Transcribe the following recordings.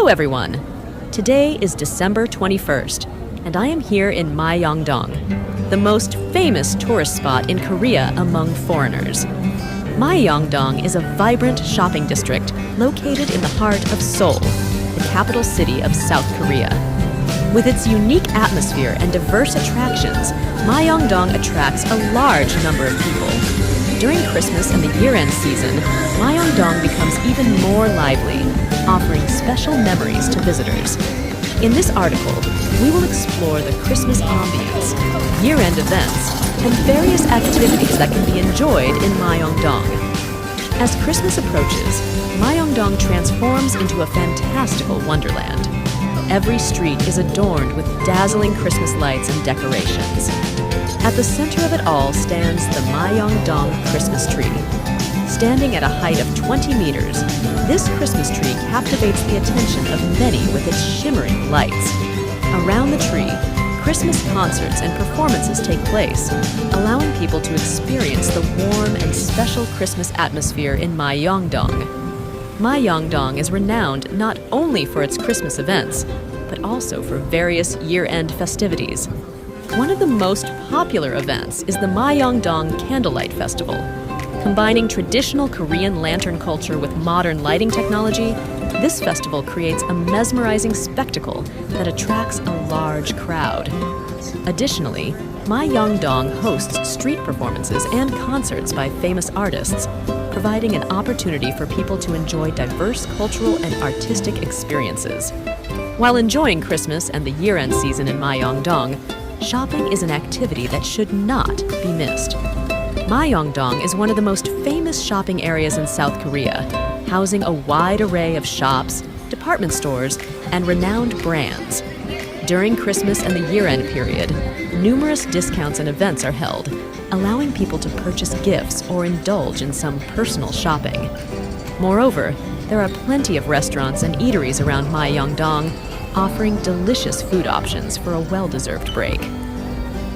Hello everyone! Today is December 21st, and I am here in Myeongdong, the most famous tourist spot in Korea among foreigners. Myeongdong is a vibrant shopping district located in the heart of Seoul, the capital city of South Korea. With its unique atmosphere and diverse attractions, Myeongdong attracts a large number of people. During Christmas and the year-end season, Myeongdong becomes even more lively, offering special memories to visitors. In this article, we will explore the Christmas ambience, year-end events, and various activities that can be enjoyed in Myeongdong. As Christmas approaches, Myeongdong transforms into a fantastical wonderland. Every street is adorned with dazzling Christmas lights and decorations. At the center of it all stands the Myeongdong Christmas tree. Standing at a height of 20 meters, this Christmas tree captivates the attention of many with its shimmering lights. Around the tree, Christmas concerts and performances take place, allowing people to experience the warm and special Christmas atmosphere in Myeongdong. Myeongdong is renowned not only for its Christmas events, but also for various year-end festivities. One of the most popular events is the Myeongdong Candlelight Festival. Combining traditional Korean lantern culture with modern lighting technology, this festival creates a mesmerizing spectacle that attracts a large crowd. Additionally, Myeongdong hosts street performances and concerts by famous artists, providing an opportunity for people to enjoy diverse cultural and artistic experiences. While enjoying Christmas and the year-end season in Myeongdong, shopping is an activity that should not be missed. Myeongdong is one of the most famous shopping areas in South Korea, housing a wide array of shops, department stores, and renowned brands. During Christmas and the year-end period, numerous discounts and events are held, allowing people to purchase gifts or indulge in some personal shopping. Moreover, there are plenty of restaurants and eateries around Myeongdong, offering delicious food options for a well-deserved break.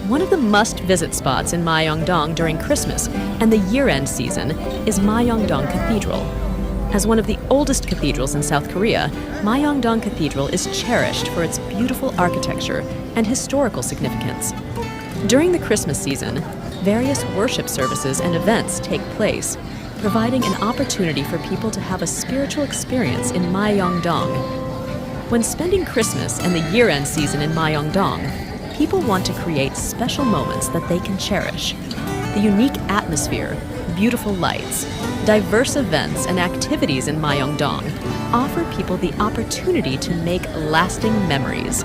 One of the must-visit spots in Myeongdong during Christmas and the year-end season is Myeong-dong Cathedral. As one of the oldest cathedrals in South Korea, Myeong-dong Cathedral is cherished for its beautiful architecture and historical significance. During the Christmas season, various worship services and events take place, providing an opportunity for people to have a spiritual experience in Myeongdong. When spending Christmas and the year-end season in Myeongdong, people want to create special moments that they can cherish. The unique atmosphere, beautiful lights, diverse events, and activities in Myeongdong offer people the opportunity to make lasting memories.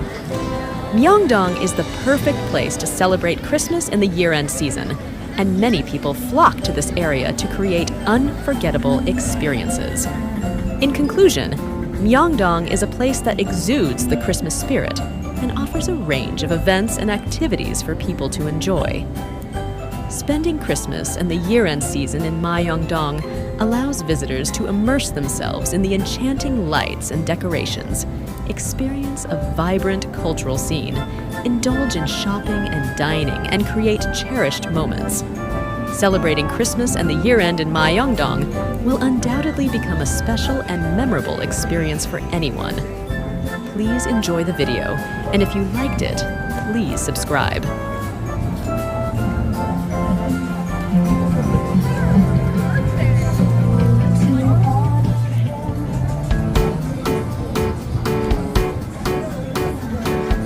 Myeongdong is the perfect place to celebrate Christmas and the year-end season, and many people flock to this area to create unforgettable experiences. In conclusion, Myeongdong is a place that exudes the Christmas spirit and offers a range of events and activities for people to enjoy. Spending Christmas and the year-end season in Myeongdong allows visitors to immerse themselves in the enchanting lights and decorations, experience a vibrant cultural scene, indulge in shopping and dining, and create cherished moments. Celebrating Christmas and the year-end in Myeongdong will undoubtedly become a special and memorable experience for anyone. Please enjoy the video, and if you liked it, please subscribe.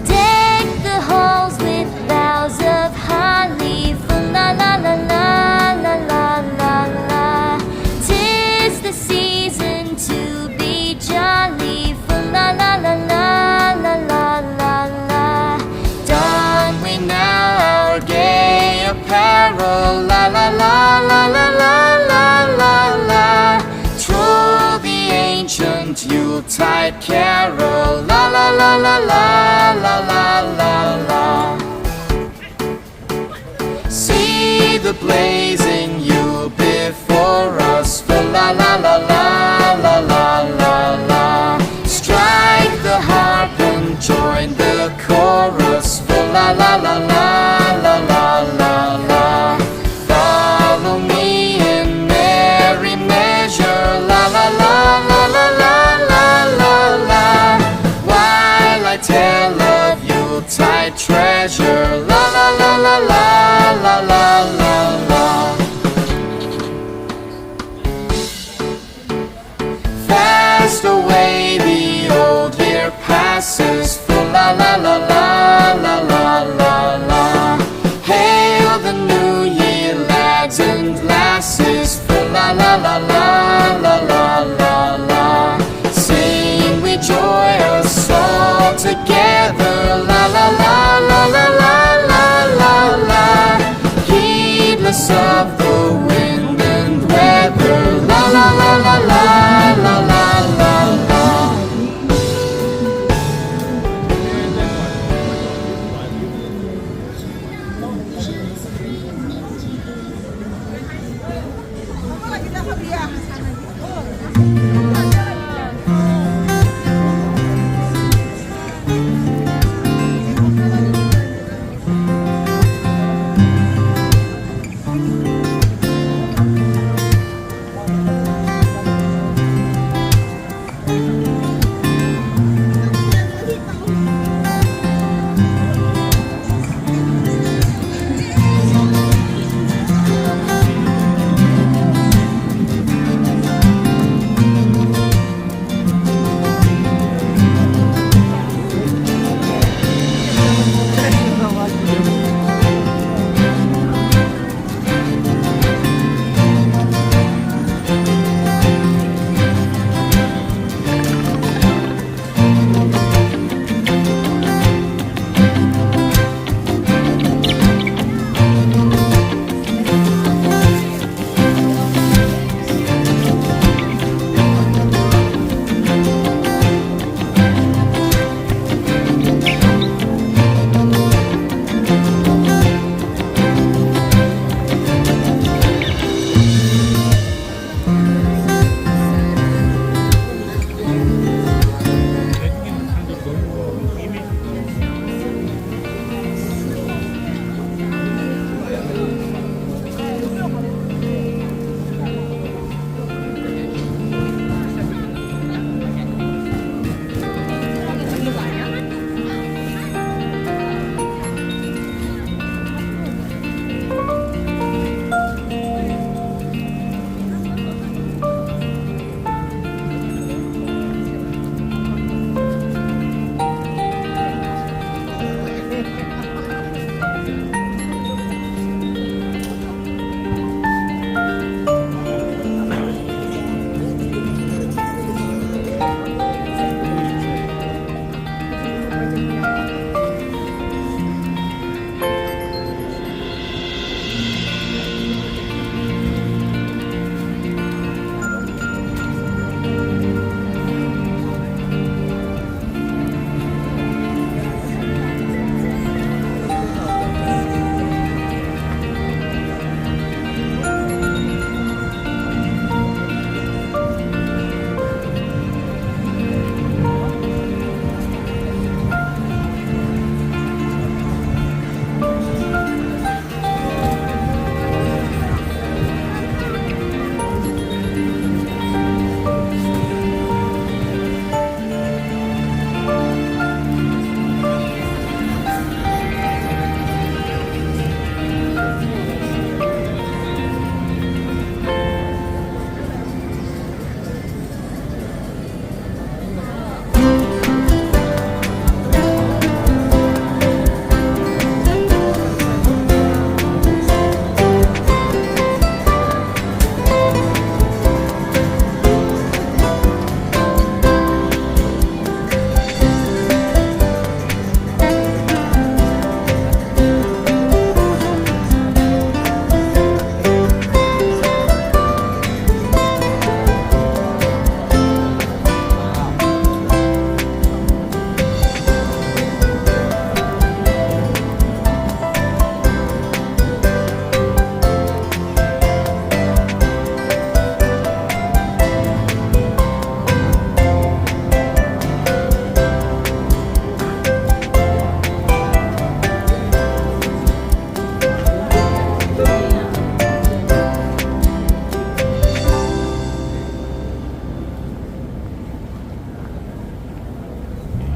Deck the halls with boughs of holly, la la la la la la la la. 'Tis the season to be jolly, la la la la la la la la. Don we now our gay apparel, la la la la la la la la la. Troll the ancient Yuletide carol, la la la la la la la la la. See the blazing Yule before us, la la la la la la la la. Strike the harp and join the chorus, la la la la la la la la. Follow me in merry measure, la la la la la la la la la. voice of the wind and weather. La la la la la la la la la.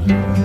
Thank you.